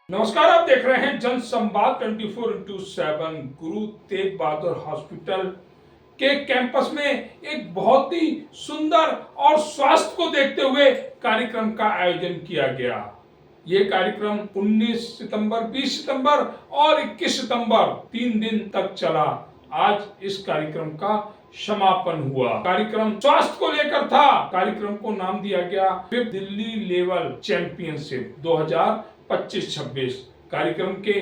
नमस्कार, आप देख रहे हैं जन संवाद 24x7। गुरु तेग बहादुर हॉस्पिटल के कैंपस में एक बहुत ही सुंदर और स्वास्थ्य को देखते हुए कार्यक्रम का आयोजन किया गया। ये कार्यक्रम 19 सितंबर, 20 सितंबर और 21 सितंबर 3 दिन तक चला। आज इस कार्यक्रम का समापन हुआ। कार्यक्रम स्वास्थ्य को लेकर था। कार्यक्रम को नाम दिया गया दिल्ली लेवल चैंपियनशिप 2025-26। कार्यक्रम के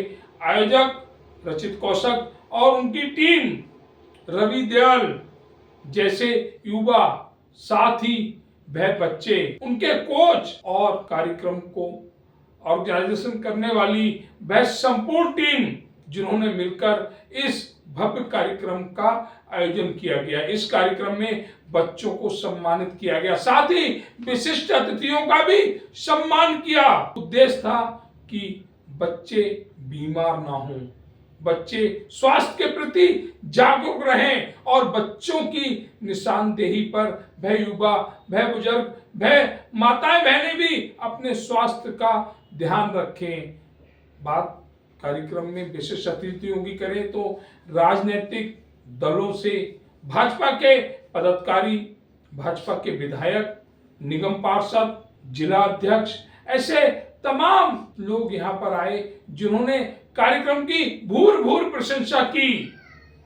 आयोजक रचित कौशिक और उनकी टीम, रवि दयाल जैसे युवा, साथ ही वह बच्चे, उनके कोच और कार्यक्रम को ऑर्गेनाइजेशन करने वाली वह संपूर्ण टीम, जिन्होंने मिलकर इस भव्य कार्यक्रम का आयोजन किया गया। इस कार्यक्रम में बच्चों को सम्मानित किया गया, साथ ही विशिष्ट अतिथियों का भी सम्मान किया। उद्देश्य था कि बच्चे बीमार ना हों, बच्चे स्वास्थ्य के प्रति जागरूक रहें और बच्चों की निशानदेही पर वह युवा, वह बुजुर्ग, वह माताएं बहनें भी अपने स्वास्थ्य का ध्यान रखें। बात कार्यक्रम में विशिष्ट अतिथियों की करें तो राजनीतिक दलों से भाजपा के पदाधिकारी, भाजपा के विधायक, निगम पार्षद, जिला अध्यक्ष, ऐसे तमाम लोग यहाँ पर आए जिन्होंने कार्यक्रम की भूर प्रशंसा की।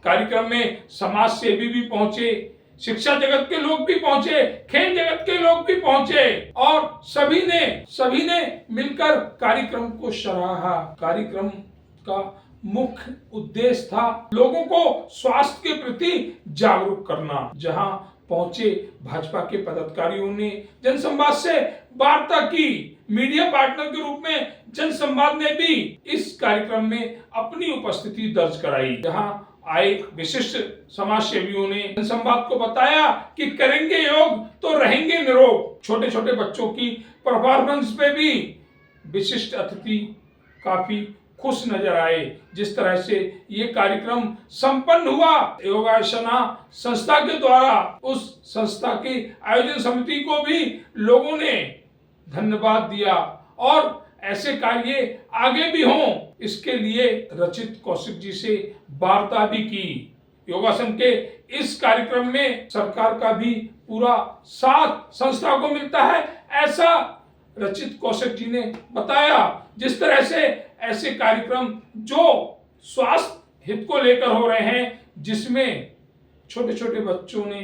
कार्यक्रम में समाज सेवी भी पहुंचे, शिक्षा जगत के लोग भी पहुंचे, खेल जगत के लोग भी पहुंचे और सभी ने मिलकर कार्यक्रम को सराहा। कार्यक्रम का मुख्य उद्देश्य था लोगों को स्वास्थ्य के प्रति जागरूक करना। जहां पहुंचे भाजपा के पदाधिकारियों ने जनसंवाद से वार्ता की। मीडिया पार्टनर के रूप में जनसंवाद ने भी इस कार्यक्रम में अपनी उपस्थिति दर्ज कराई। जहां आए विशिष्ट समाज सेवियों ने जनसंवाद को बताया कि करेंगे योग तो रहेंगे निरोग। छोटे छोटे बच्चों की परफॉर्मेंस पे भी विशिष्ट अतिथि काफी खुश नजर आए। जिस तरह से ये कार्यक्रम संपन्न हुआ, योगासना संस्था के द्वारा, उस संस्था की आयोजन समिति को भी लोगों ने धन्यवाद दिया और ऐसे कार्य आगे भी हों, इसके लिए रचित कौशिक जी से वार्ता भी की। योगासन के इस कार्यक्रम में सरकार का भी पूरा साथ संस्था को मिलता है, ऐसा रचित कौशिक जी ने बताया। जिस तरह से ऐसे कार्यक्रम जो स्वास्थ्य हित को लेकर हो रहे हैं, जिसमें छोटे छोटे बच्चों ने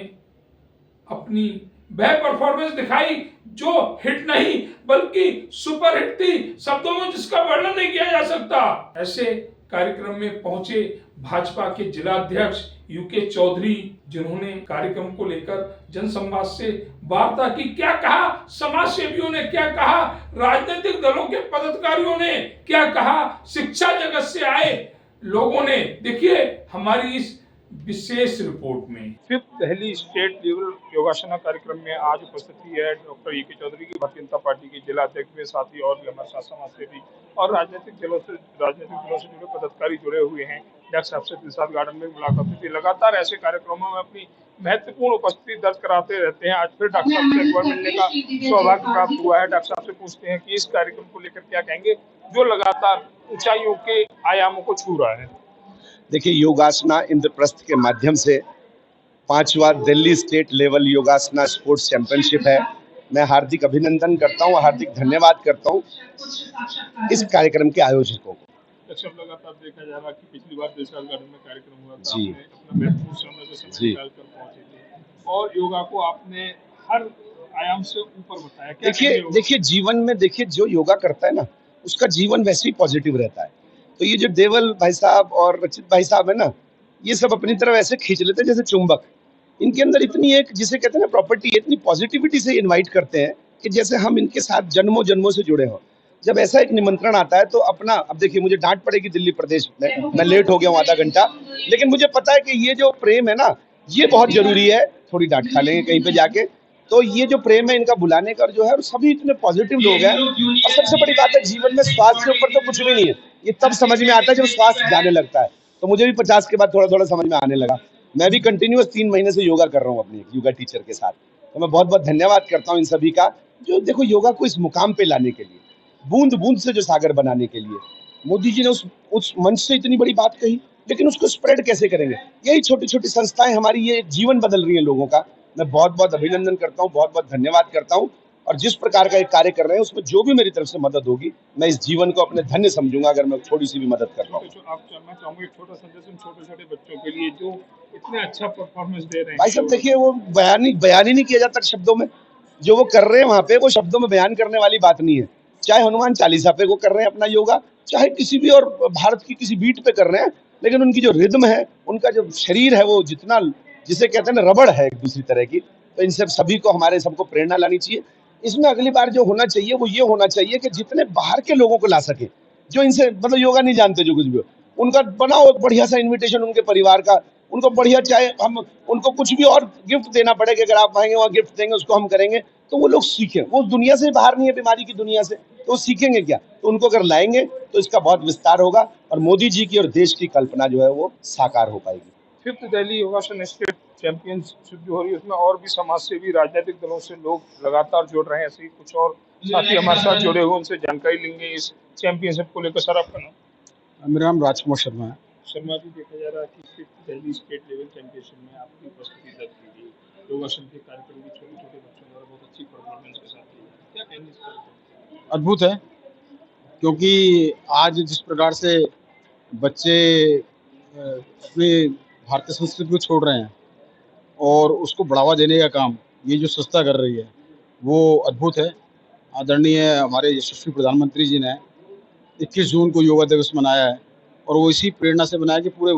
अपनी वह परफॉर्मेंस दिखाई जो हिट नहीं बल्कि सुपर हिट थी, शब्दों में जिसका वर्णन नहीं किया जा सकता। ऐसे कार्यक्रम में पहुंचे भाजपा के जिला अध्यक्ष यूके चौधरी, जिन्होंने कार्यक्रम को लेकर जनसंवाद से वार्ता की। क्या कहा समाज सेवियों ने, क्या कहा राजनीतिक दलों के पदाधिकारियों ने, क्या कहा शिक्षा जगत से आए लोगों ने, देखिए हमारी इस विशेष रिपोर्ट में। फिफ्थ दिल्ली स्टेट लेवल योगासना कार्यक्रम में आज उपस्थिति है डॉक्टर यूके चौधरी की, भारतीय जनता पार्टी के जिला अध्यक्ष में, साथ ही और भी हमारे साथ समाज सेवी और राजनीतिक दलों से जुड़े पदाधिकारी जुड़े हुए हैं। डॉक्टर साहब से दिलशाद गार्डन में मुलाकात हुई थी। लगातार ऐसे कार्यक्रमों में अपनी महत्वपूर्ण उपस्थिति दर्ज कराते रहते हैं। आज फिर डॉक्टर साहब से एक बार मिलने का सौभाग्य प्राप्त हुआ है। डॉक्टर साहब से पूछते हैं कि इस कार्यक्रम को लेकर क्या कहेंगे, जो लगातार ऊंचाइयों के आयामों को छू रहा है। देखिए, योगासना इंद्रप्रस्थ के माध्यम से 5वां Delhi state level योगासना sports championship है। मैं हार्दिक अभिनंदन करता हूँ, हार्दिक धन्यवाद करता हूँ इस कार्यक्रम के आयोजकों को। लगातार देखा जा रहा है कि पिछली बार दिलशाद गार्डन में कार्यक्रम हुआ था, जी, आपने अपना महत्वपूर्ण समय निकालकर पहुंचे थे और योगा को आपने हर आयाम से ऊपर बताया। देखिए जीवन में देखिए जो योगा करता है ना, उसका जीवन वैसे ही पॉजिटिव रहता है। तो ये जो देवल भाई साहब और रचित भाई साहब है ना, ये सब अपनी तरफ ऐसे खींच लेते हैं जैसे चुंबक। इनके अंदर इतनी एक, जिसे कहते हैं ना प्रॉपर्टी, इतनी पॉजिटिविटी से इनवाइट करते हैं कि जैसे हम इनके साथ जन्मों जन्मों से जुड़े हों। जब ऐसा एक निमंत्रण आता है तो अपना, अब देखिए मुझे डांट पड़ेगी दिल्ली प्रदेश में, मैं लेट हो गया हूँ आधा घंटा, लेकिन मुझे पता है कि ये जो प्रेम है ना, ये बहुत जरूरी है। थोड़ी डांट खा लेंगे कहीं पे जाके, तो ये जो प्रेम है इनका बुलाने का जो है, सभी इतने पॉजिटिव लोग हैं। और सबसे बड़ी बात है, जीवन में स्वास्थ्य के ऊपर तो कुछ भी नहीं है, ये तब समझ में आता है जब स्वास्थ्य जाने लगता है। तो मुझे भी 50 के बाद थोड़ा थोड़ा समझ में आने लगा। मैं भी कंटिन्यूअस 3 महीने से योगा कर रहा हूँ अपनी योगा टीचर के साथ। तो मैं बहुत बहुत धन्यवाद करता हूँ इन सभी का, जो देखो योगा को इस मुकाम पे लाने के लिए। बूंद बूंद से जो सागर बनाने के लिए मोदी जी ने उस मंच से इतनी बड़ी बात कही, लेकिन उसको स्प्रेड कैसे करेंगे? यही छोटी छोटी संस्थाएं हमारी ये जीवन बदल रही हैं लोगों का। मैं बहुत बहुत अभिनंदन करता हूँ, बहुत बहुत धन्यवाद करता हूँ। और जिस प्रकार का एक कार्य कर रहे हैं उसमें जो भी मेरी तरफ से मदद होगी, मैं इस जीवन को अपने धन्य समझूंगा अगर मैं थोड़ी सी भी मदद कर पाऊँ। मैं चाहूंगा एक छोटा संदेश उन छोटे छोटे बच्चों के लिए जो इतना अच्छा परफॉर्मेंस दे रहे हैं। भाई साहब देखिए, वो बयान ही नहीं किया जाता शब्दों में। जो वो कर रहे हैं वहां पे, वो शब्दों में बयान करने वाली बात नहीं है। चाहे हनुमान चालीसा पे वो कर रहे हैं अपना योगा, चाहे किसी भी और भारत की किसी बीट पे कर रहे हैं, लेकिन उनकी जो रिदम है, उनका जो शरीर है, वो जितना, जिसे कहते हैं ना, रबड़ है एक दूसरी तरह की। तो इनसे सभी को, हमारे सबको प्रेरणा लानी चाहिए। इसमें अगली बार जो होना चाहिए वो ये होना चाहिए कि जितने बाहर के लोगों को ला सके, जो इनसे मतलब योगा नहीं जानते, जो कुछ भी हो, उनका बनाओ एक बढ़िया सा इन्विटेशन उनके परिवार का, उनको बढ़िया, चाहे हम उनको कुछ भी और गिफ्ट देना पड़े कि अगर आप आएंगे वहाँ गिफ्ट देंगे, उसको हम करेंगे, तो वो लोग सीखें। वो दुनिया से बाहर नहीं है, बीमारी की दुनिया से, तो वो सीखेंगे क्या? तो उनको अगर लाएंगे तो इसका बहुत विस्तार होगा और मोदी जी की और देश की कल्पना जो है वो साकार हो पाएगी। 5th दिल्ली योगासन स्टेट चैंपियनशिप जो हो रही है उसमें और भी समाज सेवी राजनीतिक दलों से लोग लगातार जुड़ रहे हैं। ऐसे ही कुछ और साथी हमारे साथ जुड़े हुए, उनसे जानकारी लेंगे इस चैंपियनशिप को लेकर। सर आपका नाम? मेरा नाम राजकुमार शर्मा है। शर्मा जी, देखा जा रहा है कि 5th Delhi state level championship में आपकी उपस्थिति दर्ज की गई। योगासन के कार्यक्रम में छोटे छोटे बच्चों द्वारा बहुत अच्छी परफॉर्मेंस के साथ की जाए, क्या कहेंगे इस पर? अद्भुत है, क्योंकि आज जिस प्रकार से बच्चे अपनी भारतीय संस्कृति को छोड़ रहे हैं और उसको बढ़ावा देने का काम ये जो संस्था कर रही है वो अद्भुत है। आदरणीय हमारे यशस्वी प्रधानमंत्री जी ने 21 जून को योगा दिवस मनाया है और वो इसी प्रेरणा से बनाया कि पूरे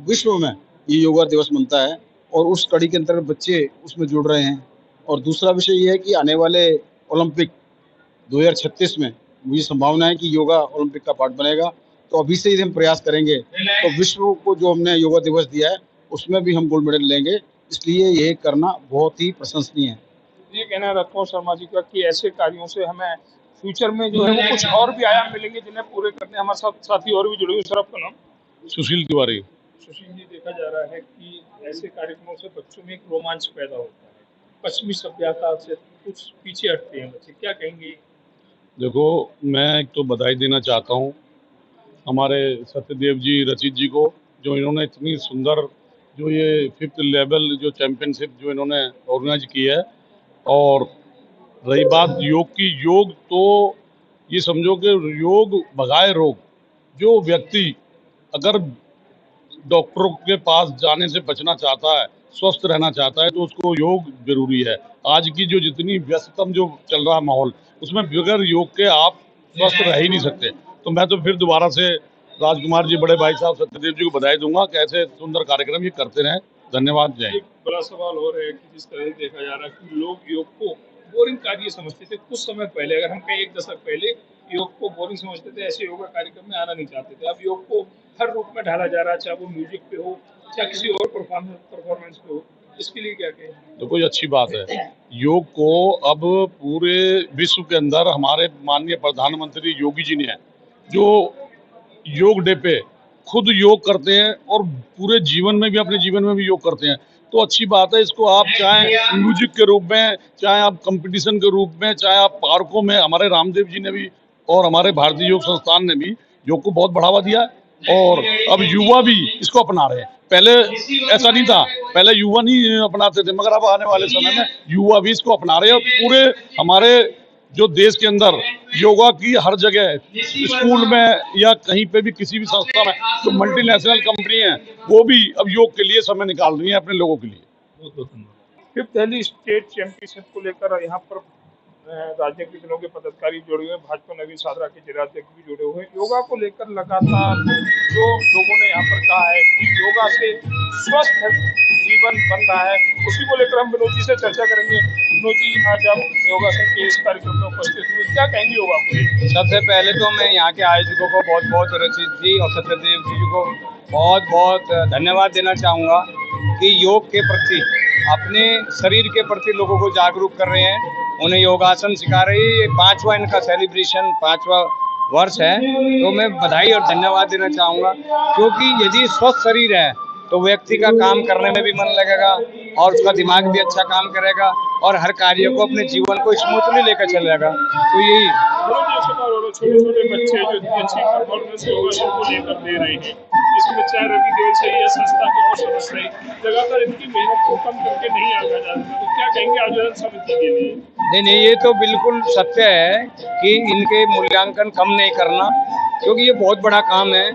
विश्व में ये योगा दिवस मनता है और उस कड़ी के अंतर्गत बच्चे उसमें जुड़ रहे हैं। और दूसरा विषय ये है कि आने वाले ओलंपिक 2036 में मुझे संभावना है कि योगा ओलंपिक का पार्ट बनेगा। तो अभी से ही हम प्रयास करेंगे तो विश्व को जो हमने योगा दिवस दिया है उसमें भी हम गोल्ड मेडल लेंगे। इसलिए ये करना बहुत ही प्रशंसनीय है। ये कहना है रत्नों शर्मा जी का कि ऐसे कार्यों से हमें फ्यूचर में जो है वो कुछ और भी आयाम मिलेंगे जिन्हें पूरे करने हमारे साथ साथी और भी जुड़े हुए। सर आपका नाम? सुशील तिवारी। सुशील जी, देखा जा रहा है कि ऐसे कार्यक्रमों से बच्चों में एक रोमांच पैदा होता है, पश्चिमी सभ्यता से कुछ पीछे हटते हैं बच्चे, क्या कहेंगे? देखो, मैं एक तो बधाई देना चाहता हूँ हमारे सत्यदेव जी, रचित जी को, जो इन्होंने इतनी सुंदर जो ये 5th लेवल जो चैंपियनशिप जो इन्होंने ऑर्गेनाइज की है। और रही बात योग की, योग तो ये समझो कि योग भगाए रोग। जो व्यक्ति अगर डॉक्टरों के पास जाने से बचना चाहता है, स्वस्थ रहना चाहता है, तो उसको योग जरूरी है। आज की जो जितनी व्यस्ततम जो चल रहा माहौल, उसमें बगैर योग के आप स्वस्थ रह ही नहीं सकते। तो मैं तो फिर दोबारा से राजकुमार जी, बड़े भाई साहब सत्यदेव जी को बधाई दूंगा कि ऐसे सुंदर कार्यक्रम ये करते रहें। धन्यवाद। जय। एक बड़ा सवाल हो रहा है कि जिस तरह से देखा जा रहा है कि लोग योग को बोरिंग कार्य समझते थे कुछ समय पहले, अगर हम कहें 1 दशक पहले, योग को बोरिंग समझते थे, ऐसे योगा कार्यक्रम में आना नहीं चाहते थे। अब योग को हर रूप में ढाला जा रहा है, चाहे वो म्यूजिक पे हो, चाहे किसी और परफॉर्मेंस पे हो। इसके लिए क्या कहें? तो कोई अच्छी बात है। योग को अब पूरे विश्व के अंदर हमारे माननीय प्रधानमंत्री योगी जी ने, जो योग डे पे खुद योग करते हैं और पूरे जीवन में भी, अपने जीवन में भी योग करते हैं, तो अच्छी बात है। इसको आप चाहे म्यूजिक के रूप में, चाहे आप कंपटीशन के रूप में, चाहे आप पार्कों में, हमारे रामदेव जी ने भी और हमारे भारतीय योग संस्थान ने भी योग को बहुत बढ़ावा दिया और अब युवा भी इसको अपना रहे हैं। पहले ऐसा नहीं था, पहले युवा नहीं अपनाते थे, मगर अब आने वाले समय में युवा भी इसको अपना रहे हैं। और पूरे हमारे जो देश के अंदर योगा की हर जगह, स्कूल में या कहीं पे भी, किसी भी संस्था में, जो मल्टीनेशनल कंपनी है वो भी अब योग के लिए समय निकाल रही है अपने लोगों के लिए। बहुत बहुत धन्यवाद। 5th दिल्ली स्टेट चैंपियनशिप को लेकर यहाँ पर राजनीतिक दलों के पदाधिकारी जुड़े हुए, भाजपा नवीन सादरा के जिलाध्यक्ष भी जुड़े हुए। योगा को लेकर लगातार जो लोगों ने यहाँ पर कहा है कि योगा से स्वस्थ जीवन बन रहा है, उसी को लेकर हम विनोद जी से चर्चा करेंगे। विनोद जी, आज आप योगासन के इस कार्यक्रम में उपस्थित हुए, क्या कहेंगे योगा को? सबसे पहले तो मैं यहाँ के आयोजकों को बहुत बहुत, रचित जी और सत्यदेव जी को बहुत बहुत धन्यवाद देना चाहूँगा कि योग के प्रति, अपने शरीर के प्रति लोगों को जागरूक कर रहे हैं, उन्हें योगासन सिखा रही है। 5वां इनका सेलिब्रेशन, 5वां वर्ष है, तो मैं बधाई और धन्यवाद देना चाहूँगा। क्योंकि यदि स्वस्थ शरीर है तो व्यक्ति का काम करने में भी मन लगेगा और उसका दिमाग भी अच्छा काम करेगा और हर कार्य को, अपने जीवन को स्मूथली लेकर चलेगा। तो यही और छोटे छोटे बच्चे जो इतनी अच्छी परफॉर्मेंस योगासन को लेकर दे रहे हैं, इसमें चाहे रवि देवल सही या संस्था के और सदस्य रही, लगातार इनकी मेहनत को कम करके नहीं आगा जा रहा। तो क्या कहेंगे आयोजन समिति के लिए? नहीं, ये तो बिल्कुल सत्य है कि इनके मूल्यांकन कम नहीं करना, क्योंकि ये बहुत बड़ा काम है।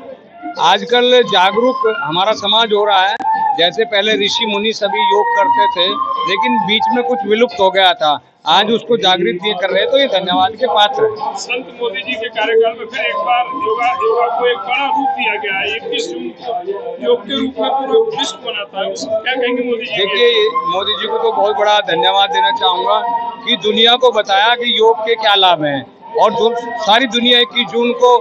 आजकल जागरूक हमारा समाज हो रहा है। जैसे पहले ऋषि मुनि सभी योग करते थे, लेकिन बीच में कुछ विलुप्त हो गया था। आज उसको जागृत ये कर रहे हैं, तो ये धन्यवाद के पात्र है। संत मोदी जी के कार्यकाल में फिर एक बार योगा को एक बड़ा रूप दिया गया है। 21 जून को योग के रूप में पूरा विश्व मनाता है। क्या कहेंगे मोदी जी? देखिए, मोदी जी को तो बहुत बड़ा धन्यवाद देना चाहूंगा कि दुनिया को बताया कि योग के क्या लाभ हैं, और सारी दुनिया 21 जून को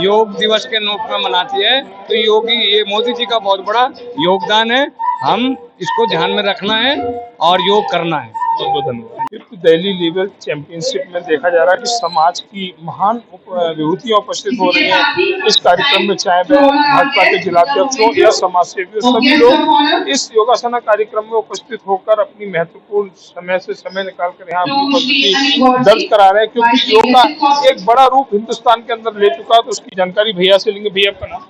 योग दिवस के रूप में मनाती है। तो ये मोदी जी का बहुत बड़ा योगदान है। हम इसको ध्यान में रखना है और योग करना है। बहुत बहुत धन्यवाद। दिल्ली लेवल चैंपियनशिप में देखा जा रहा है कि समाज की महान विभूतियां उपस्थित हो रही हैं इस कार्यक्रम में, चाहे वह भाजपा के जिलाध्यक्ष हो या समाज सेवी, सभी लोग इस योगासना कार्यक्रम में उपस्थित होकर अपनी महत्वपूर्ण समय से समय निकाल कर यहाँ अपनी उपस्थिति दर्ज करा रहे हैं, क्योंकि योगा एक बड़ा रूप हिंदुस्तान के अंदर ले चुका है। तो उसकी जानकारी भैया से लेंगे। भैया आपका नाम?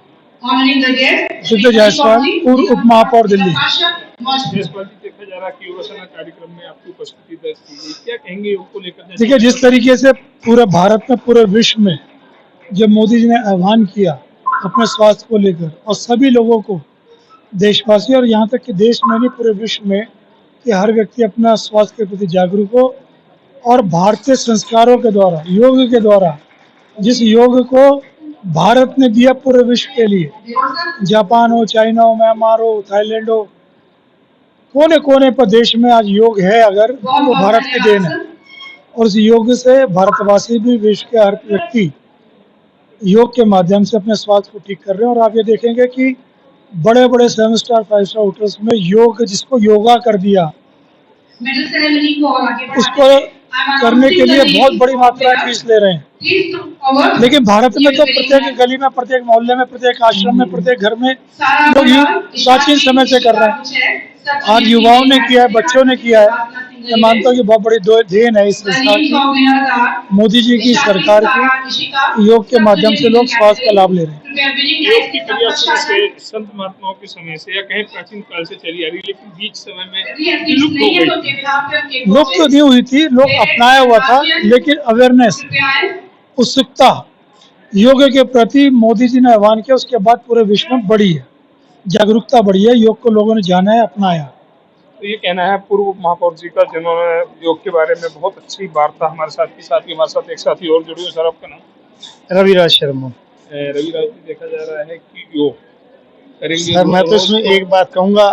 सिद्धू जायसवाल, पूर्व उप महापौर दिल्ली। जायसवाल जी, देखा जा रहा है कि योगासना कार्यक्रम में आपकी उपस्थिति दर्ज की गई, क्या कहेंगे योग को लेकर? देखिए, जिस तरीके से पूरे भारत में, पूरे विश्व में जब मोदी जी ने आह्वान किया अपने स्वास्थ्य को लेकर, और सभी लोगों को, देशवासी और यहाँ तक कि देश में नहीं पूरे विश्व में, कि हर व्यक्ति अपना स्वास्थ्य के प्रति जागरूक हो, और भारतीय संस्कारों के द्वारा, योग के द्वारा, जिस योग को भारत ने दिया पूरे विश्व के लिए, जापान हो, चाइना हो, म्यांमार हो, थाईलैंड हो, कोने कोने पर देश में आज योग है अगर, तो भारत की देन है। और इस योग से भारतवासी भी, विश्व के हर व्यक्ति योग के माध्यम से अपने स्वास्थ्य को ठीक कर रहे हैं। और आप ये देखेंगे कि बड़े बड़े 7 स्टार 5 स्टार होटल्स में योग, जिसको योगा कर दिया, उसको करने के लिए बहुत बड़ी मात्रा में फीस ले रहे हैं। लेकिन भारत में तो प्रत्येक गली में, प्रत्येक मोहल्ले में, प्रत्येक आश्रम में, प्रत्येक घर में लोग प्राचीन समय से कर रहे हैं। आज युवाओं ने किया है, बच्चों ने किया है। मैं मानता हूँ कि बहुत बड़ी देन है इस संस्था की, मोदी जी की सरकार की। योग के माध्यम से लोग स्वास्थ्य का लाभ ले रहे हैं। योग की क्रिया शुरू से संत महात्माओं के समय से या कहीं प्राचीन काल से चली आ रही, लेकिन बीच समय में विलुप्त हो गई। लुप्त तो नहीं हुई थी, लोग अपनाया हुआ था, लेकिन अवेयरनेस, उत्सुकता योग के प्रति मोदी जी ने आह्वान किया, उसके बाद पूरे विश्व में बढ़ी है, जागरूकता बढ़ी है, योग को लोगों ने जाना है, अपनाया। तो ये कहना है पूर्व महापौर जी का, जिन्होंने योग के बारे में बहुत अच्छी वार्ता हमारे साथ की। साथ ही हमारे साथ एक साथी और जुड़े हुए। सर, आपका नाम? रविराज शर्मा। रविराज जी, देखा जा रहा है कि योग करेंगे। सर, मैं तो इसमें एक बात कहूँगा,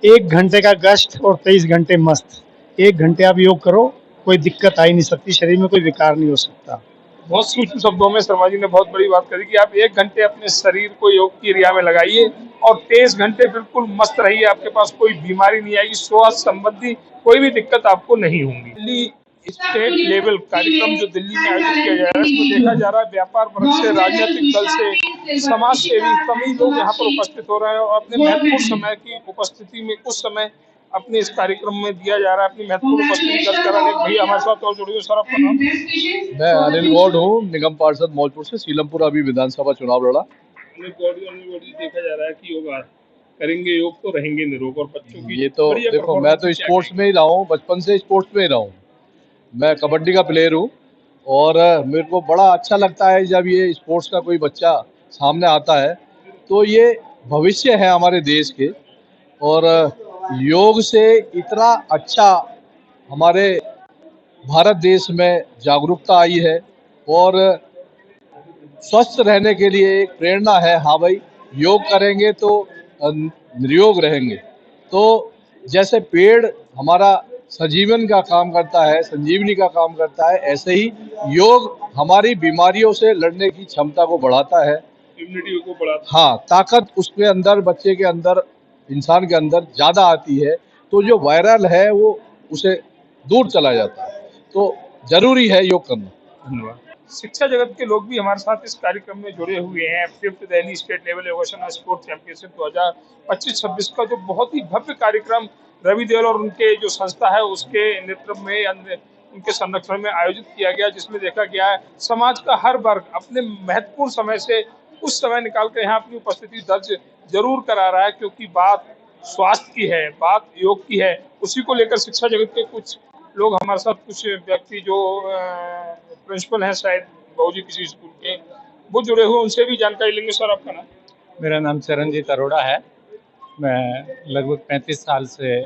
1 घंटे का गश्त और 23 घंटे मस्त। 1 घंटे आप योग करो, कोई दिक्कत आ ही नहीं सकती, शरीर में कोई विकार नहीं हो सकता। बहुत सूक्ष्म शब्दों में शर्मा जी ने बहुत बड़ी बात करी कि आप 1 घंटे अपने शरीर को योग की क्रिया में लगाइए और 23 घंटे बिल्कुल मस्त रहिए। आपके पास कोई बीमारी नहीं आएगी, स्वास्थ्य संबंधी कोई भी दिक्कत आपको नहीं होगी। दिल्ली स्टेट लेवल कार्यक्रम जो दिल्ली में आयोजित किया जा रहा है, इसमें देखा जा रहा है व्यापार वर्ग से, राजनीतिक दल से, समाज सेवी सभी लोग यहाँ पर उपस्थित हो रहे हैं और अपने महत्वपूर्ण समय की उपस्थिति में कुछ समय अपने इस कार्यक्रम में दिया जा रहा है। अपनी महत्वपूर्ण उपस्थिति दर्ज कराने भैया हमारे साथ और जुड़े हुए। सर, आपका नाम? मैं अनिल गौड़ हूँ, निगम पार्षद मौजपुर से, सीलमपुर अभी विधानसभा चुनाव लड़ा। अनिल गौड़, देखा जा रहा है कि योग करेंगे, योग तो रहेंगे निरोग, और बच्चों की ये तो देखो, मैं तो स्पोर्ट्स में ही रहा हूँ, बचपन से स्पोर्ट्स में ही रहा हूँ। मैं कबड्डी का प्लेयर हूँ और मेरे को बड़ा अच्छा लगता है जब ये स्पोर्ट्स का कोई बच्चा सामने आता है, तो ये भविष्य है हमारे देश के। और योग से इतना अच्छा हमारे भारत देश में जागरूकता आई है और स्वस्थ रहने के लिए एक प्रेरणा है। हाँ भाई, योग करेंगे तो निरोग रहेंगे। तो जैसे पेड़ हमारा सजीवन का काम करता है, संजीवनी का काम करता है, ऐसे ही योग हमारी बीमारियों से लड़ने की क्षमता को बढ़ाता है, इम्यूनिटी को बढ़ाता है। हाँ, ताकत उसके अंदर, बच्चे के अंदर, इंसान के अंदर ज़्यादा आती है, तो जो वायरल है वो उसे दूर चला जाता है। तो जरूरी है योग करना। धन्यवाद। शिक्षा जगत के लोग भी हमारे साथ इस कार्यक्रम में जुड़े हुए हैं। 5th दिल्ली स्टेट लेवल योगासन स्पोर्ट चैंपियनशिप 2025-26 का जो बहुत ही भव्य कार्यक्रम रवि देवल और उनके जो संस्था है उसके नेतृत्व में उनके संरक्षण में आयोजित किया गया, जिसमें देखा गया है समाज का हर वर्ग अपने महत्वपूर्ण समय से उस समय निकाल कर यहाँ अपनी उपस्थिति दर्ज जरूर करा रहा है, क्योंकि बात स्वास्थ्य की है, बात योग की है। उसी को लेकर शिक्षा जगत के कुछ लोग हमारे साथ, कुछ व्यक्ति जो प्रिंसिपल हैं शायद बाबूजी किसी स्कूल के, वो जुड़े हुए, उनसे भी जानकारी लेंगे। सर, आपका नाम? मेरा नाम चरणजीत अरोड़ा है। मैं लगभग 35 साल से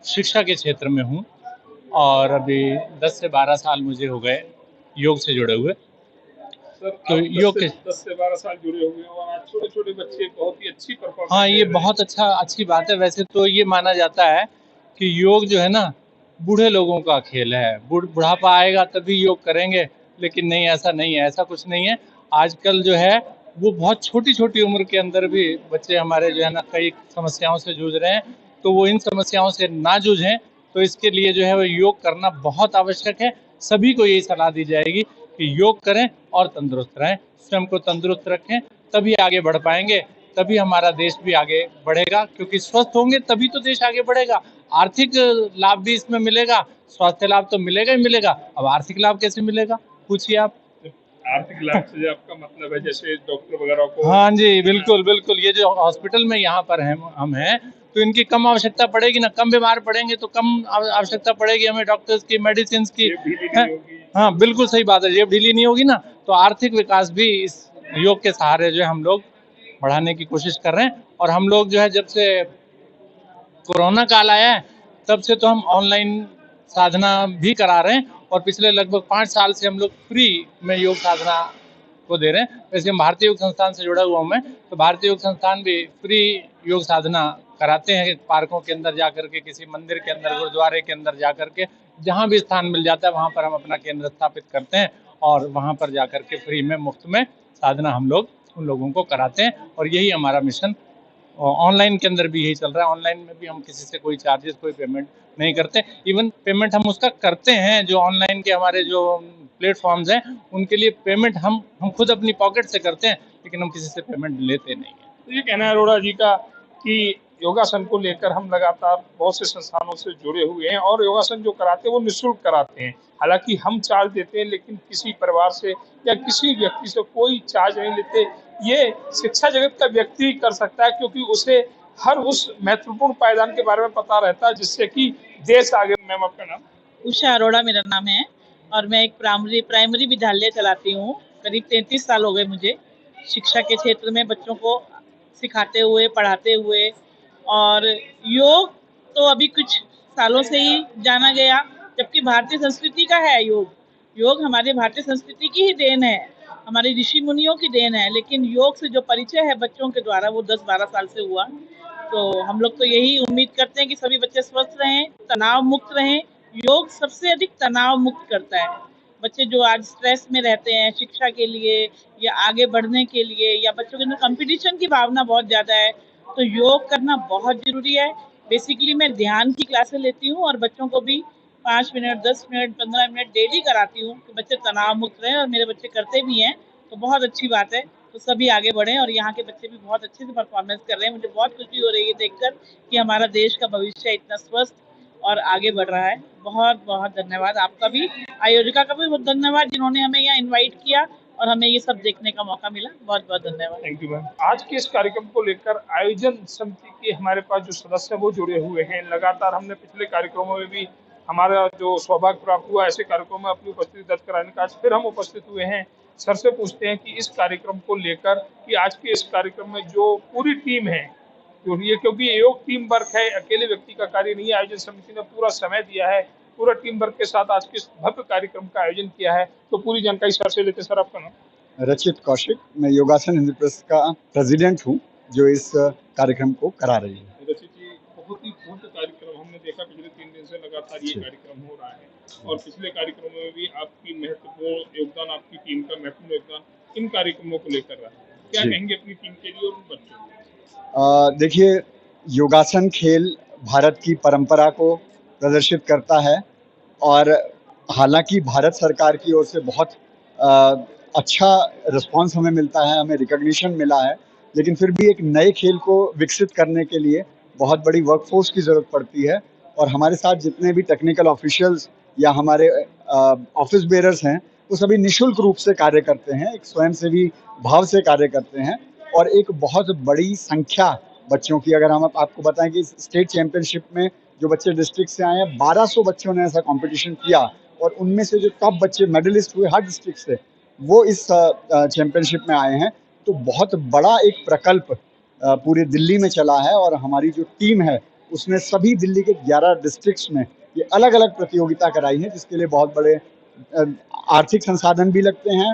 शिक्षा के क्षेत्र में हूँ और अभी 10 से 12 साल मुझे हो गए योग से जुड़े हुए। सर, तो योग के 10 से 12 साल जुड़े हुए हैं और आज छोटे छोटे बच्चे बहुत ही अच्छी परफॉर्मेंस। हाँ, ये बहुत अच्छी बात है। वैसे तो ये माना जाता है कि योग जो है ना, बूढ़े लोगों का खेल है। बुढ़ापा आएगा तभी योग करेंगे, लेकिन नहीं, ऐसा नहीं है, ऐसा कुछ नहीं है। आजकल जो है वो बहुत छोटी छोटी उम्र के अंदर भी बच्चे हमारे जो है ना कई समस्याओं से जूझ रहे हैं, तो वो इन समस्याओं से ना जूझें, तो इसके लिए जो है वो योग करना बहुत आवश्यक है। सभी को यही सलाह दी जाएगी कि योग करें और तंदुरुस्त रहें, स्वयं को तंदुरुस्त रखें, तभी आगे बढ़ पाएंगे, तभी हमारा देश भी आगे बढ़ेगा, क्योंकि स्वस्थ होंगे तभी तो देश आगे बढ़ेगा। आर्थिक लाभ भी इसमें मिलेगा, स्वास्थ्य लाभ तो मिलेगा ही मिलेगा। अब आर्थिक लाभ कैसे मिलेगा, पूछिए आप। आर्थिक लाभ से आपका मतलब है जैसे डॉक्टर वगैरह को? हाँ जी, बिल्कुल बिल्कुल। ये जो हॉस्पिटल में यहाँ पर हम हैं, तो इनकी कम आवश्यकता पड़ेगी ना, कम बीमार पड़ेंगे तो कम आवश्यकता पड़ेगी हमें डॉक्टर्स की, मेडिसिन की। हाँ, बिल्कुल सही बात है। जेब ढीली नहीं होगी ना, तो आर्थिक विकास भी इस योग के सहारे जो है हम लोग बढ़ाने की कोशिश कर रहे हैं। और हम लोग जो है जब से कोरोना काल आया है तब से तो हम ऑनलाइन साधना भी करा रहे हैं, और पिछले लगभग 5 साल से हम लोग फ्री में योग साधना को दे रहे हैं। वैसे हम भारतीय योग संस्थान से जुड़ा हुआ हूँ मैं, तो भारतीय योग संस्थान भी फ्री योग साधना कराते हैं। पार्कों के अंदर जाकर के, किसी मंदिर के अंदर, गुरुद्वारे के अंदर जाकर के, जहाँ भी स्थान मिल जाता है वहाँ पर हम अपना केंद्र स्थापित करते हैं और वहाँ पर जाकर के फ्री में, मुफ्त में साधना हम लोग उन लोगों को कराते हैं। और यही हमारा मिशन ऑनलाइन के अंदर भी यही चल रहा है। ऑनलाइन में भी हम किसी से कोई चार्जेस, कोई पेमेंट नहीं करते। इवन पेमेंट हम उसका करते हैं, जो ऑनलाइन के हमारे जो प्लेटफॉर्म्स हैं उनके लिए पेमेंट हम खुद अपनी पॉकेट से करते हैं, लेकिन हम किसी से पेमेंट लेते नहीं हैं। तो ये कहना है अरोड़ा जी का कि योगासन को लेकर हम लगातार बहुत से संस्थानों से जुड़े हुए हैं और योगासन जो कराते हैं वो निःशुल्क कराते हैं। हालांकि हम चार्ज देते हैं, लेकिन किसी परिवार से या किसी व्यक्ति से कोई चार्ज नहीं लेते। ये शिक्षा जगत का व्यक्ति कर सकता है, क्योंकि उसे हर उस महत्वपूर्ण पायदान के बारे में पता रहता है जिससे कि देश आगे। मैम, आपका नाम? उषा अरोड़ा मेरा नाम है और मैं एक प्राइमरी विद्यालय चलाती हूँ। करीब 33 साल हो गए मुझे शिक्षा के क्षेत्र में बच्चों को सिखाते हुए, पढ़ाते हुए। और योग तो अभी कुछ सालों से ही जाना गया, जबकि भारतीय संस्कृति का है योग हमारे भारतीय संस्कृति की ही देन है, हमारे ऋषि मुनियों की देन है। लेकिन योग से जो परिचय है बच्चों के द्वारा वो 10-12 साल से हुआ। तो हम लोग तो यही उम्मीद करते हैं कि सभी बच्चे स्वस्थ रहें, तनाव मुक्त रहें। योग सबसे अधिक तनाव मुक्त करता है। बच्चे जो आज स्ट्रेस में रहते हैं शिक्षा के लिए या आगे बढ़ने के लिए, या बच्चों के अंदर कंपटीशन की भावना बहुत ज़्यादा है, तो योग करना बहुत ज़रूरी है। बेसिकली मैं ध्यान की क्लासें लेती हूँ और बच्चों को भी 5 मिनट, 10 मिनट, 15 मिनट डेली कराती हूँ कि बच्चे तनाव मुक्त रहें, और मेरे बच्चे करते भी हैं, तो बहुत अच्छी बात है। तो सभी आगे बढ़ें और यहाँ के बच्चे भी बहुत अच्छे से परफॉर्मेंस कर रहे हैं। मुझे बहुत खुशी हो रही है देखकर कि हमारा देश का भविष्य इतना स्वस्थ और आगे बढ़ रहा है। बहुत बहुत धन्यवाद आपका भी, आयोजिका का भी बहुत धन्यवाद जिन्होंने हमें यहाँ इनवाइट किया और हमें ये सब देखने का मौका मिला। बहुत बहुत धन्यवाद। Thank you ma'am. आज के इस कार्यक्रम को लेकर आयोजन समिति के हमारे पास जो सदस्य हैं वो जुड़े हुए हैं। लगातार हमने पिछले कार्यक्रमों में भी हमारा जो सौभाग्य प्राप्त हुआ ऐसे कार्यक्रमों में अपनी उपस्थिति दर्ज कराने का, आज फिर हम उपस्थित हुए हैं। सर से पूछते हैं कि इस कार्यक्रम को लेकर, कि आज के इस कार्यक्रम में जो पूरी टीम है, क्योंकि योग टीम वर्क है, अकेले व्यक्ति का कार्य नहीं है। आयोजन समिति ने पूरा समय दिया है, पूरा टीम वर्क के साथ आज के इस भव्य कार्यक्रम का आयोजन किया है। तो पूरी जानकारी सर से लेते। सर, आपका नाम? रचित कौशिक, मैं योगासन हिंदी प्रेस का प्रेसिडेंट हूँ जो इस कार्यक्रम को करा रही है। रचित जी, बहुत ही भव्य कार्यक्रम हमने देखा, पिछले 3 दिन से लगातार ये कार्यक्रम हो रहा है और पिछले कार्यक्रमों में भी आपकी महत्वपूर्ण योगदान, आपकी टीम का महत्वपूर्ण योगदान इन कार्यक्रमों को लेकर रहा है। क्या कहेंगे अपनी टीम के लिए और उन बच्चों को? देखिए, योगासन खेल भारत की परंपरा को प्रदर्शित करता है और हालांकि भारत सरकार की ओर से बहुत अच्छा रिस्पांस हमें मिलता है, हमें रिकॉग्निशन मिला है, लेकिन फिर भी एक नए खेल को विकसित करने के लिए बहुत बड़ी वर्कफोर्स की ज़रूरत पड़ती है और हमारे साथ जितने भी टेक्निकल ऑफिशियल्स या हमारे ऑफिस बेरर्स हैं वो सभी निःशुल्क रूप से कार्य करते हैं, एक स्वयंसेवी भाव से कार्य करते हैं। और एक बहुत बड़ी संख्या बच्चों की, अगर हम आपको बताएं कि स्टेट चैंपियनशिप में जो बच्चे डिस्ट्रिक्ट से आए हैं, 1200 बच्चों ने ऐसा कंपटीशन किया और उनमें से जो टॉप बच्चे मेडलिस्ट हुए हर डिस्ट्रिक्ट से, वो इस चैंपियनशिप में आए हैं। तो बहुत बड़ा एक प्रकल्प पूरे दिल्ली में चला है और हमारी जो टीम है उसने सभी दिल्ली के 11 डिस्ट्रिक्ट्स में ये अलग अलग प्रतियोगिता कराई है, जिसके लिए बहुत बड़े आर्थिक संसाधन भी लगते हैं,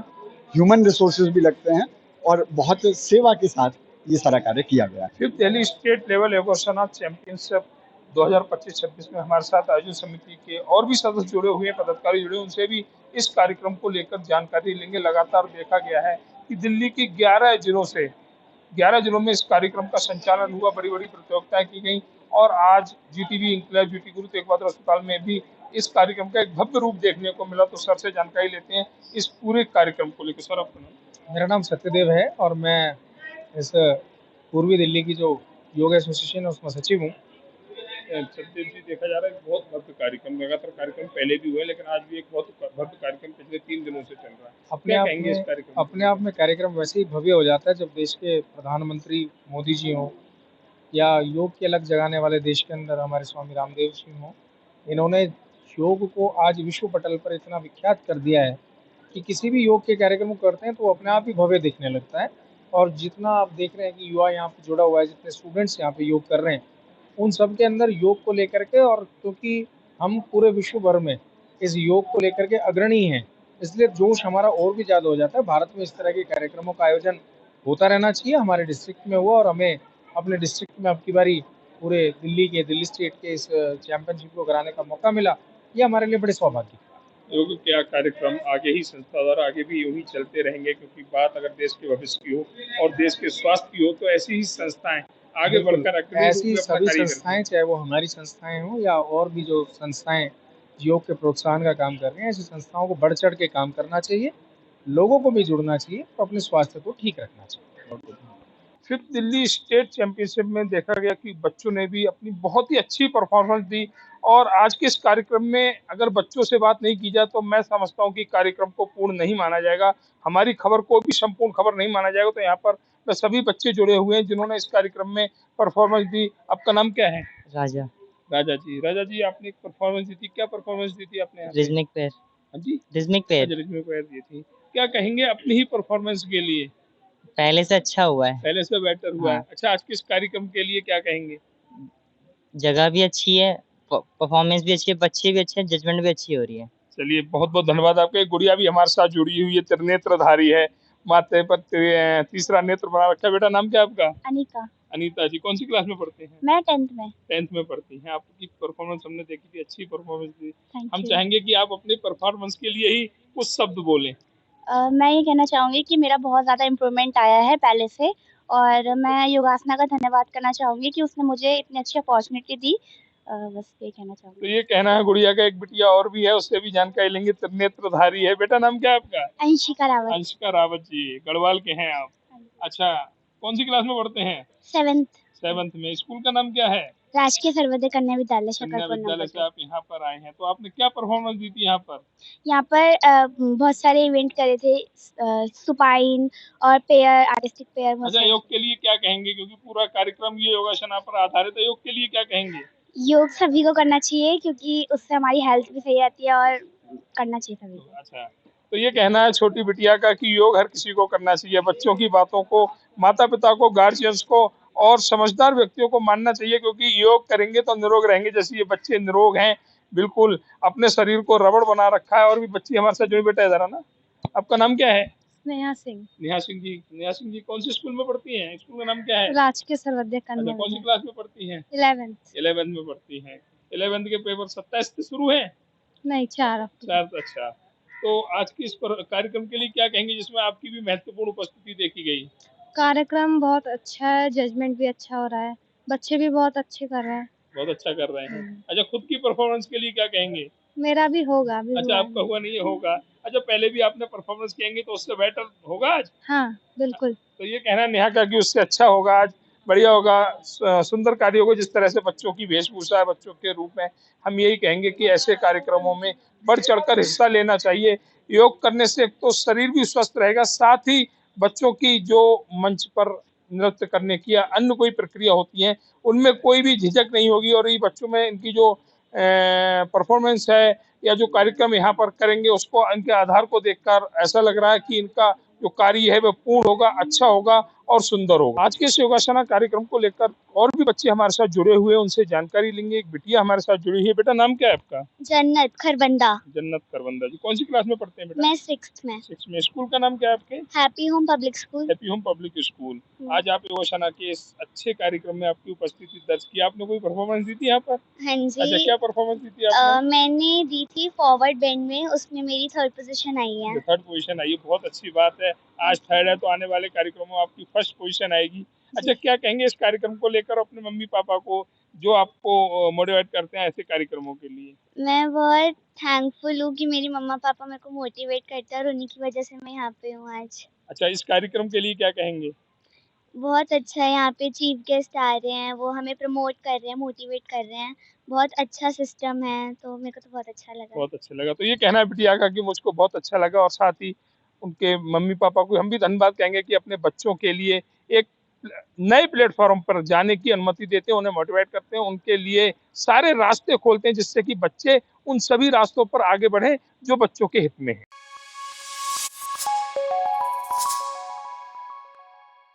ह्यूमन रिसोर्सेज भी लगते हैं और बहुत सेवा के साथ ये सारा कार्य किया गया है। Fifth Delhi state level योगासना championship 2025-26 में हमारे साथ आयोजन समिति के और भी सदस्य जुड़े हुए हैं, पदाधिकारी जुड़े, उनसे भी इस कार्यक्रम को लेकर जानकारी लेंगे। लगातार देखा गया है कि दिल्ली की 11 जिलों में इस कार्यक्रम का संचालन हुआ, बड़ी बड़ी प्रतियोगिताएं की गई और आज GTB enclave GT Guru Tegh Bahadur अस्पताल में भी इस कार्यक्रम का एक भव्य रूप देखने को मिला। तो सर से जानकारी लेते हैं इस पूरे कार्यक्रम को लेकर। सर आपका नाम? मेरा नाम सत्यदेव है और मैं इस पूर्वी दिल्ली की जो योग एसोसिएशन है उसमें सचिव हूँ। सत्यदेव जी, देखा जा रहा है बहुत भव्य कार्यक्रम, लगातार कार्यक्रम पहले भी हुए लेकिन आज भी एक बहुत भव्य कार्यक्रम पिछले 3 दिनों से चल रहा है। क्या कहेंगे इस कार्यक्रम? अपने आप में कार्यक्रम वैसे ही भव्य हो जाता है जब देश के प्रधानमंत्री मोदी जी हों या योग की अलग जगाने वाले देश के अंदर हमारे स्वामी रामदेव जी हों। इन्होंने योग को आज विश्व पटल पर इतना विख्यात कर दिया है कि किसी भी योग के कार्यक्रम को करते हैं तो अपने आप ही भव्य दिखने लगता है। और जितना आप देख रहे हैं कि युवा यहाँ पे जुड़ा हुआ है, जितने स्टूडेंट्स यहाँ पे योग कर रहे हैं, उन सब के अंदर योग को लेकर के, और क्योंकि हम पूरे विश्व भर में इस योग को लेकर के अग्रणी हैं, इसलिए जोश हमारा और भी ज़्यादा हो जाता है। भारत में इस तरह के कार्यक्रमों का आयोजन होता रहना चाहिए। हमारे डिस्ट्रिक्ट में हुआ और हमें अपने डिस्ट्रिक्ट में अब की बारी पूरे दिल्ली स्टेट के इस चैंपियनशिप को कराने का मौका मिला। ये हमारे लिए बड़े सौभाग्य। योग क्या कार्यक्रम आगे ही संस्था द्वारा आगे भी यूं ही चलते रहेंगे, क्योंकि बात अगर देश के भविष्य की हो और देश के स्वास्थ्य की हो तो ऐसी ही संस्थाएं आगे बढ़कर ऐसी सभी संस्थाएं, चाहे वो हमारी संस्थाएं हों या और भी जो संस्थाएं योग के प्रोत्साहन का काम कर रहे हैं, ऐसी संस्थाओं को बढ़ चढ़ के काम करना चाहिए, लोगों को भी जुड़ना चाहिए और अपने स्वास्थ्य को ठीक रखना चाहिए। फिफ्थ दिल्ली स्टेट चैंपियनशिप में देखा गया कि बच्चों ने भी अपनी बहुत ही अच्छी परफॉर्मेंस दी और आज के इस कार्यक्रम में अगर बच्चों से बात नहीं की जाए तो मैं समझता हूं कि कार्यक्रम को पूर्ण नहीं माना जाएगा, हमारी खबर को भी संपूर्ण खबर नहीं माना जाएगा। तो यहाँ पर सभी बच्चे जुड़े हुए हैं जिन्होंने इस कार्यक्रम में परफॉर्मेंस दी। आपका नाम क्या है? राजा राजा जी, आपने एक परफॉर्मेंस दी थी, क्या परफॉर्मेंस दी थी आपने? रिजनिक पेयर। हाँ जी, रिजनिक पेयर रिजनिक पेयर दी थी। क्या कहेंगे अपनी ही परफॉर्मेंस के लिए? पहले से अच्छा हुआ है, पहले से बेटर हुआ है। हाँ। अच्छा, आज के इस कार्यक्रम के लिए क्या कहेंगे? जगह भी अच्छी है, परफॉर्मेंस भी अच्छी है, बच्चे भी अच्छे हैं, जजमेंट भी अच्छी हो रही है। चलिए, बहुत बहुत धन्यवाद आपका। एक गुड़िया भी हमारे साथ जुड़ी हुई है, त्रिनेत्रधारी है, माथे पर तीसरा नेत्र बना रखा है। बेटा नाम क्या है आपका? अनिका। अनीता जी, कौन सी क्लास में पढ़ते हैं? मैं 10th में। 10th में पढ़ती हैं। आपकी परफॉर्मेंस हमने देखी थी, अच्छी परफॉर्मेंस दी। Thank हम you। चाहेंगे कि आप अपनी परफॉर्मेंस के लिए ही कुछ शब्द बोलें। मैं ये कहना चाहूँगी कि मेरा बहुत ज़्यादा इम्प्रूवमेंट आया है पहले से, और मैं योगासना का धन्यवाद करना चाहूँगी कि उसने मुझे इतनी अच्छी अपॉर्चुनिटी दी। बस ये कहना चाहूँगी। तो ये कहना है गुड़िया का। एक बिटिया और भी है, उससे भी जानकारी लेंगे, त्रिनेत्रधारी है। बेटा नाम क्या है आपका? अंशिका रावत। अंशिका रावत जी, गढ़वाल के हैं आप। अच्छा, कौन सी क्लास में पढ़ते हैं? 7th में। स्कूल का नाम क्या है? राजकीय सर्वोदय कन्या विद्यालय कन्या शकरपुर विद्यालय से नंबर। आप यहाँ पर आए हैं, तो आपने क्या परफॉर्मेंस दी थी यहाँ पर? यहाँ पर बहुत सारे इवेंट करे थे, सुपाइन और पेयर, आर्टिस्टिक पेयर। अच्छा, योग के लिए क्या कहेंगे, क्योंकि पूरा कार्यक्रम ये योगासना पर आधारित है, योग के लिए क्या कहेंगे? योग सभी को करना चाहिए क्योंकि उससे हमारी हेल्थ भी सही रहती है और करना चाहिए सभी को। अच्छा, तो ये कहना है छोटी बिटिया का कि योग हर किसी को करना चाहिए। बच्चों की बातों को, माता पिता को, गार्जियंस को और समझदार व्यक्तियों को मानना चाहिए, क्योंकि योग करेंगे तो निरोग रहेंगे। जैसे ये बच्चे निरोग हैं, बिल्कुल अपने शरीर को रबड़ बना रखा है। और भी बच्ची हमारे साथ जुड़ी। बेटा इधर आना। आपका नाम क्या है? नेहा सिंह। नेहा सिंह जी कौन से स्कूल में पढ़ती हैं? स्कूल का नाम क्या है? राजकीय सर्वोदय कन्या। कौन सी क्लास में पढ़ती हैं? 11th में पढ़ती हैं। 11th के पेपर 27 से शुरू है? नहीं, 4 अक्टूबर। अच्छा, तो आज की इस कार्यक्रम के लिए क्या कहेंगे, जिसमें आपकी भी महत्वपूर्ण उपस्थिति देखी गई? कार्यक्रम बहुत अच्छा है, जजमेंट भी अच्छा हो रहा है, बच्चे भी बहुत अच्छे कर रहे हैं। बहुत अच्छा कर रहे हैं। अच्छा, खुद की परफॉर्मेंस के लिए क्या कहेंगे? मेरा भी होगा अभी। अच्छा, आपका हुआ नहीं है, होगा। अच्छा, पहले भी आपने परफॉर्मेंस किएंगे तो उससे बेटर होगा आज? हाँ, बिल्कुल। तो ये कहना नेहा का कि उससे अच्छा होगा आज। बढ़िया होगा, सुंदर कार्य होगा। जिस तरह से बच्चों की वेशभूषा है बच्चों के रूप में, हम यही कहेंगे कि ऐसे कार्यक्रमों में बढ़ चढ़कर हिस्सा लेना चाहिए। योग करने से एक तो शरीर भी स्वस्थ रहेगा, साथ ही बच्चों की जो मंच पर नृत्य करने की या अन्य कोई प्रक्रिया होती है उनमें कोई भी झिझक नहीं होगी, और ये बच्चों में इनकी जो परफॉर्मेंस है या जो कार्यक्रम यहाँ पर करेंगे उसको इनके आधार को देखकर ऐसा लग रहा है कि इनका जो कार्य है वह पूर्ण होगा, अच्छा होगा और सुंदर होगा। आज के इस योगासना कार्यक्रम को लेकर और भी बच्चे हमारे साथ जुड़े हुए हैं, उनसे जानकारी लेंगे। एक बिटिया हमारे साथ जुड़ी हुई है। बेटा नाम क्या है आपका? जन्नत खरबंदा। जन्नत करवंदा जी। कौन सी क्लास में पढ़ते हैं बेटा? मैं 6th में। 6 में। स्कूल का नाम क्या है आपके? Happy home public school. Happy home public school. आज आप योगासना के इस अच्छे कार्यक्रम में आपकी उपस्थिति दर्ज की। आपने कोई परफॉर्मेंस दी थी यहाँ पर? हाँ जी। अच्छा, क्या परफॉर्मेंस दी थी आपने? मैंने दी थी फॉरवर्ड बेंड में, उसमें मेरी 3rd पोजीशन आई है। 3rd पोजीशन आई है, बहुत अच्छी बात है। आज 3rd है तो आने वाले कार्यक्रमों में आपकी 1st पोजीशन आएगी। अच्छा, क्या कहेंगे इस कार्यक्रम को लेकर अपने मम्मी पापा को जो आपको मोटिवेट करते हैं ऐसे कार्यक्रमों के लिए? मैं बहुत थैंकफुल हूँ कि मेरी मम्मा पापा मेरे को मोटिवेट करते हैं और उन्हीं की वजह से मैं यहाँ पे हूँ आज। अच्छा, इस कार्यक्रम के लिए क्या कहेंगे? बहुत अच्छा है, यहाँ पे चीफ गेस्ट आ रहे हैं, वो हमें प्रमोट कर रहे हैं, मोटिवेट कर रहे हैं। बहुत अच्छा सिस्टम है, तो मेरे को तो बहुत अच्छा लगा। बहुत अच्छा लगा। तो ये कहना है बिटिया का कि मुझको बहुत अच्छा लगा, और साथ ही उनके मम्मी पापा को हम भी धन्यवाद कहेंगे कि अपने बच्चों के लिए एक नए प्लेटफॉर्म पर जाने की अनुमति देते हैं, उन्हें मोटिवेट करते हैं, उनके लिए सारे रास्ते खोलते हैं जिससे कि बच्चे उन सभी रास्तों पर आगे बढ़ें जो बच्चों के हित में है।